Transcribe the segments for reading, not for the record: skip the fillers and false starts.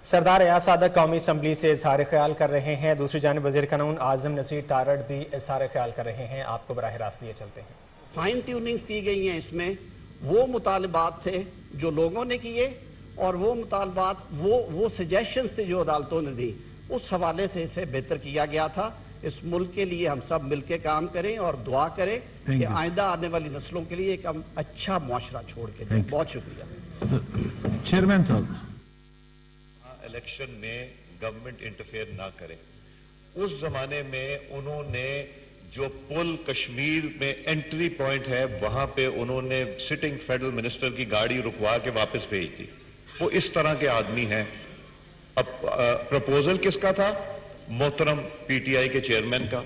سردار ایاز صادق قومی اسمبلی سے اظہار خیال کر رہے ہیں. دوسری جانب وزیر قانون اعظم نصیر تارڑ بھی اظہار خیال کر رہے ہیں. آپ کو براہ راست لیے چلتے ہیں. فائن ٹیوننگز کی گئی ہیں. اس میں وہ مطالبات تھے جو لوگوں نے کیے اور وہ مطالبات وہ سجیشنز تھے جو عدالتوں نے دی. اس حوالے سے اسے بہتر کیا گیا تھا. اس ملک کے لیے ہم سب مل کے کام کریں اور دعا کریں کہ آئندہ آنے والی نسلوں کے لیے ایک اچھا معاشرہ چھوڑ کے دیں. بہت شکریہ. چیئرمین صاحب، الیکشن میں گورنمنٹ انٹرفیئر نہ کرے. اس زمانے میں انہوں نے جو پل کشمیر میں انٹری پوائنٹ ہے وہاں پہ انہوں نے سٹنگ فیڈرل منسٹر کی گاڑی رکوا کے واپس بھیج دی. وہ اس طرح کے آدمی ہیں. اب پروپوزل کس کا تھا؟ محترم پی ٹی آئی کے چیئرمین کا.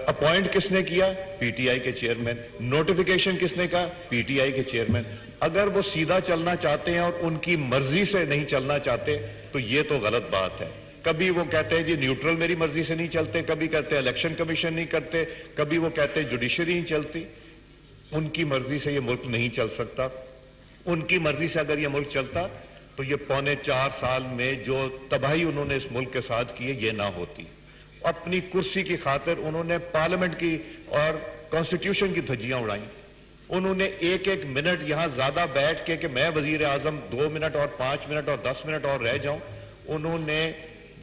اپوائنٹ کس نے کیا؟ پی ٹی آئی کے چیئرمین. نوٹیفیکیشن کس نے کہا؟ پی ٹی آئی کے چیئرمین. اگر وہ سیدھا چلنا چاہتے ہیں اور ان کی مرضی سے نہیں چلنا چاہتے تو یہ تو غلط بات ہے. کبھی وہ کہتے ہیں جی نیوٹرل میری مرضی سے نہیں چلتے، کبھی کہتے ہیں الیکشن کمیشن نہیں کرتے، کبھی وہ کہتے ہیں جوڈیشری نہیں چلتی. ان کی مرضی سے یہ ملک نہیں چل سکتا. ان کی مرضی سے اگر یہ ملک چلتا تو یہ 4.25 سال میں جو تباہی انہوں نے اس ملک کے ساتھ کی ہے یہ نہ ہوتی. اپنی کرسی کی خاطر انہوں نے پارلیمنٹ کی اور کانسٹیٹیوشن کی دھجیاں اڑائیں. انہوں نے ایک منٹ یہاں زیادہ بیٹھ کے کہ میں وزیر اعظم 2 منٹ اور 5 منٹ اور 10 منٹ اور رہ جاؤں، انہوں نے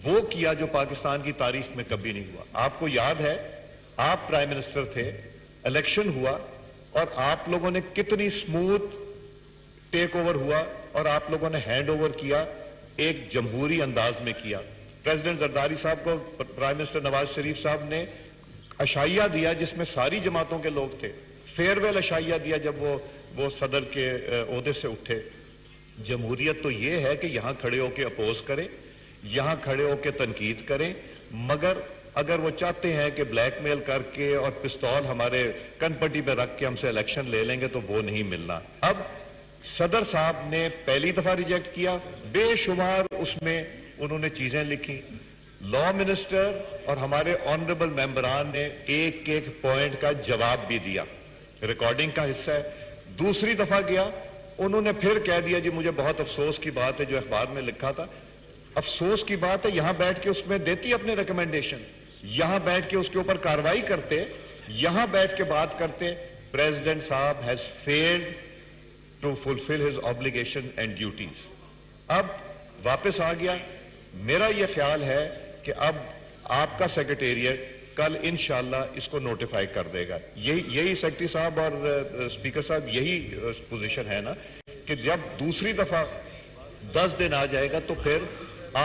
وہ کیا جو پاکستان کی تاریخ میں کبھی نہیں ہوا. آپ کو یاد ہے آپ پرائم منسٹر تھے، الیکشن ہوا اور آپ لوگوں نے کتنی سموتھ ٹیک اوور ہوا اور آپ لوگوں نے ہینڈ اوور کیا، ایک جمہوری انداز میں کیا. پریزیڈنٹ زرداری صاحب کو پرائم منسٹر نواز شریف صاحب نے عشائیہ دیا جس میں ساری جماعتوں کے لوگ تھے. فیئر ویل عشائیہ دیا جب وہ صدر کے عہدے سے اٹھے. جمہوریت تو یہ ہے کہ یہاں کھڑے ہو کے اپوز کریں، یہاں کھڑے ہو کے تنقید کریں، مگر اگر وہ چاہتے ہیں کہ بلیک میل کر کے اور پستول ہمارے کن پٹی پہ رکھ کے ہم سے الیکشن لے لیں گے تو وہ نہیں ملنا. اب صدر صاحب نے پہلی دفعہ ریجیکٹ کیا، بے شمار اس میں انہوں نے چیزیں لکھی. لا منسٹر اور ہمارے آنریبل ممبران نے ایک پوائنٹ کا جواب بھی دیا، ریکارڈنگ کا حصہ ہے. دوسری دفعہ گیا انہوں نے پھر کہہ دیا جی مجھے بہت افسوس کی بات ہے جو اخبار میں لکھا تھا. افسوس کی بات ہے، یہاں بیٹھ کے اس میں دیتی اپنے ریکمنڈیشن، یہاں بیٹھ کے اس کے اوپر کاروائی کرتے، یہاں بیٹھ کے بات کرتے. پریزیڈنٹ صاحب has failed to fulfil his obligation and duties. اب واپس آ گیا. میرا یہ خیال ہے کہ اب آپ کا سیکریٹریٹ کل انشاءاللہ اس کو نوٹیفائی کر دے گا. یہی سیکریٹری صاحب اور اسپیکر صاحب یہی پوزیشن ہے نا کہ جب دوسری دفعہ 10 دن آ جائے گا تو پھر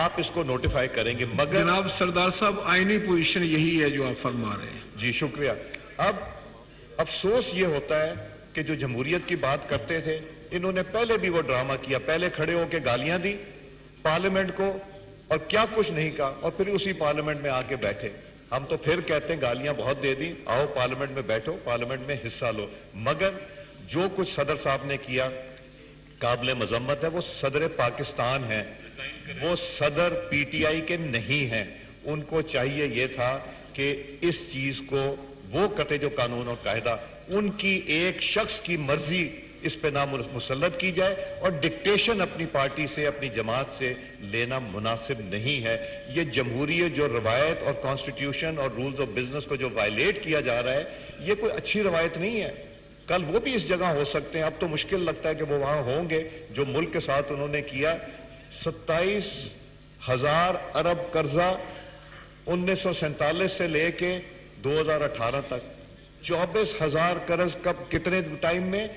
آپ اس کو نوٹیفائی کریں گے. مگر جناب سردار صاحب آئینی پوزیشن یہی ہے جو آپ فرما رہے ہیں. جی شکریہ. اب افسوس یہ ہوتا ہے کہ جو جمہوریت کی بات کرتے تھے انہوں نے پہلے بھی وہ ڈرامہ کیا. پہلے کھڑے ہو کے گالیاں دی پارلیمنٹ کو اور کیا کچھ نہیں کہا اور پھر اسی پارلیمنٹ میں آ کے بیٹھے. ہم تو پھر کہتے ہیں گالیاں بہت دے دی، آؤ پارلیمنٹ میں بیٹھو، پارلیمنٹ میں حصہ لو. مگر جو کچھ صدر صاحب نے کیا قابل مذمت ہے. وہ صدر پاکستان ہیں، وہ صدر پی ٹی آئی کے نہیں ہیں. ان کو چاہیے یہ تھا کہ اس چیز کو وہ کرتے جو قانون اور قاعدہ، ان کی ایک شخص کی مرضی اس پہ نہ مسلط کی جائے اور ڈکٹیشن اپنی پارٹی سے اپنی جماعت سے لینا مناسب نہیں ہے. یہ جمہوریت جو روایت اور کانسٹیٹیوشن اور رولز آف بزنس کو جو وائلیٹ کیا جا رہا ہے یہ کوئی اچھی روایت نہیں ہے. کل وہ بھی اس جگہ ہو سکتے ہیں. اب تو مشکل لگتا ہے کہ وہ وہاں ہوں گے. جو ملک کے ساتھ انہوں نے کیا 27,000 ارب قرضہ 1947 سے لے کے 2018 تک، 24,000 قرض کب کتنے ٹائم میں؟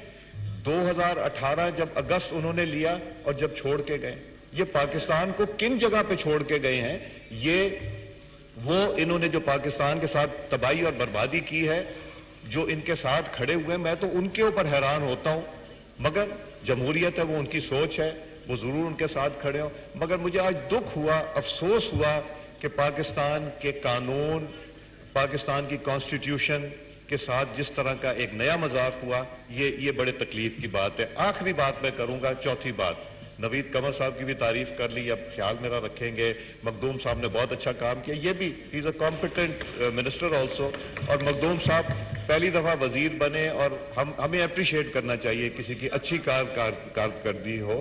2018 جب اگست انہوں نے لیا اور جب چھوڑ کے گئے. یہ پاکستان کو کن جگہ پہ چھوڑ کے گئے ہیں؟ یہ وہ انہوں نے جو پاکستان کے ساتھ تباہی اور بربادی کی ہے، جو ان کے ساتھ کھڑے ہوئے. میں تو ان کے اوپر حیران ہوتا ہوں. مگر جمہوریت ہے، وہ ان کی سوچ ہے، وہ ضرور ان کے ساتھ کھڑے ہوں. مگر مجھے آج دکھ ہوا، افسوس ہوا کہ پاکستان کے قانون، پاکستان کی کانسٹیٹیوشن کے ساتھ جس طرح کا ایک نیا مذاق ہوا، یہ بڑے تکلیف کی بات ہے. آخری بات میں کروں گا، چوتھی بات. نوید قمر صاحب کی بھی تعریف کر لی، اب خیال میرا رکھیں گے. مخدوم صاحب نے بہت اچھا کام کیا، یہ بھی ہی از اے کمپیٹنٹ منسٹر آلسو. اور مخدوم صاحب پہلی دفعہ وزیر بنے اور ہمیں اپریشیٹ کرنا چاہیے کسی کی اچھی کارکردگی ہو.